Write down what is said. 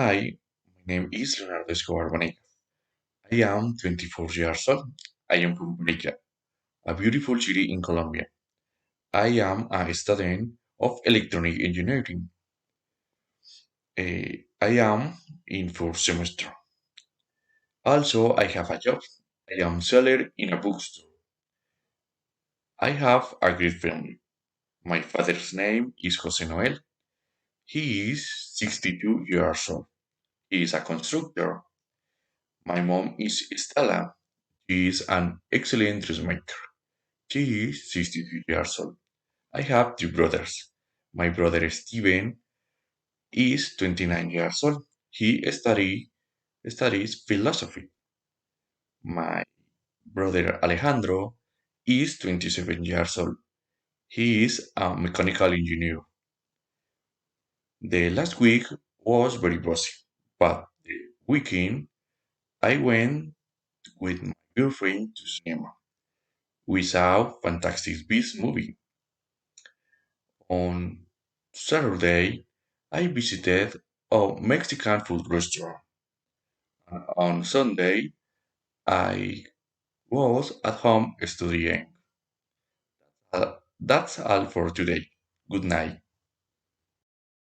Hi, my name is Leonardo Escobar Bonilla. I am 24 years old. I am from Bonilla, a beautiful city in Colombia. I am a student of electronic engineering. I am in fourth semester. Also, I have a job. I am seller in a bookstore. I have a great family. My father's name is Jose Noel. He is 62 years old. He is a constructor. My mom is Estela. She is an excellent dressmaker. She is 63 years old. I have two brothers. My brother Steven is 29 years old. Studies philosophy. My brother Alejandro is 27 years old. He is a mechanical engineer. The last week was very busy, but the weekend I went with my girlfriend to cinema. We saw Fantastic Beasts movie. On Saturday, I visited a Mexican food restaurant. On Sunday, I was at home studying. That's all for today. Good night.